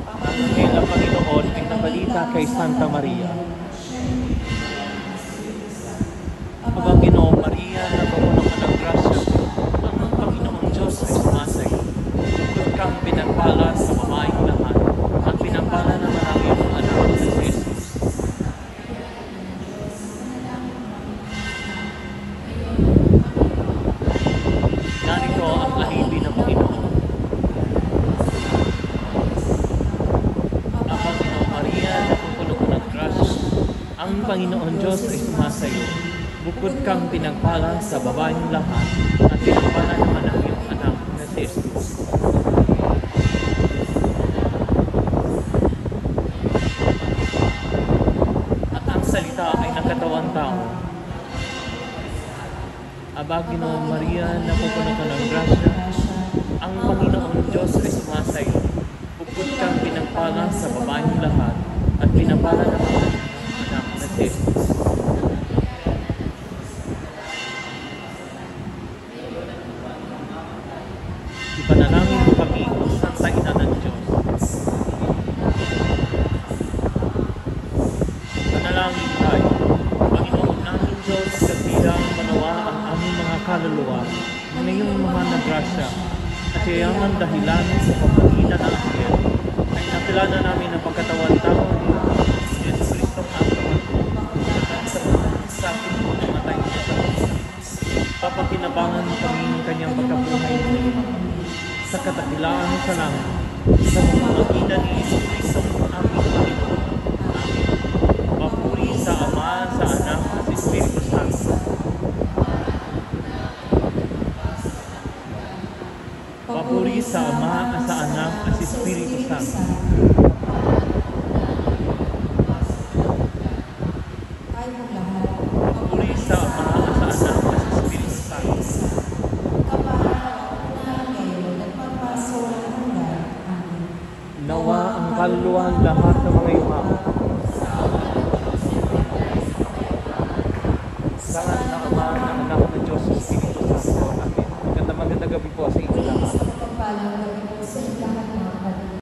Ang anghel ng Panginoon ay nabalita kay Santa Maria. Aba, Ginoong Maria, napupuno ka ng grasya, ang Panginoong Diyos ay sumasayo. Bukod kang pinagpala sa babaeng lahat, at pinagpala naman ang iyong anak na si Jesus. Narito ang alipin ng Panginoon. Aba, Ginoong Maria, napupuno ka ng grasya, ang Panginoong Diyos ay sumasayo. Bukod kang pinagpala sa babaeng lahat, at pinagpala naman ang iyong anak na si Jesus. At ang salita ay nagkatawang tao. Aba, Ginoong Maria, napupuno ka ng grasya, ang Panginoong Diyos ay sumasayo. Bukod kang pinagpala sa babaeng lahat, at pinagpala naman ang iyong anak na si Jesus. Ipanalangin mo kami, Santa Ina ng Diyos. Panalangin tayo. Panginoon namin Diyos, kabilang manawa ang aming mga kaluluwa na iyong mahal na grasya at iyang ang dahilan sa pamagitan ng anghel ay nakilala namin ang pagkatawan-tao ni Jesus Cristo ang at sa mga sakit mo na matay sa krus. Papakinabangan kami ng kanyang pagkabuhay muli sa katakilaan sa langit, sa pamamagitan ni Jesus Cristo ang aming Panginoon. Amen. Papuri sa Ama, sa Anak, at sa Espiritu Santo. Papuri sa Ama, sa Anak, at sa Espiritu Santo. Papuri sa Ama, sa Anak, at sa Espiritu Santo. Nawa ang kaluluwa lahat ng mga yumao. Sa ngalan ng Ama, ng Anak, ng Diyos, sa Espiritu Santo. Amen. Magandang gabi po sa inyo lahat.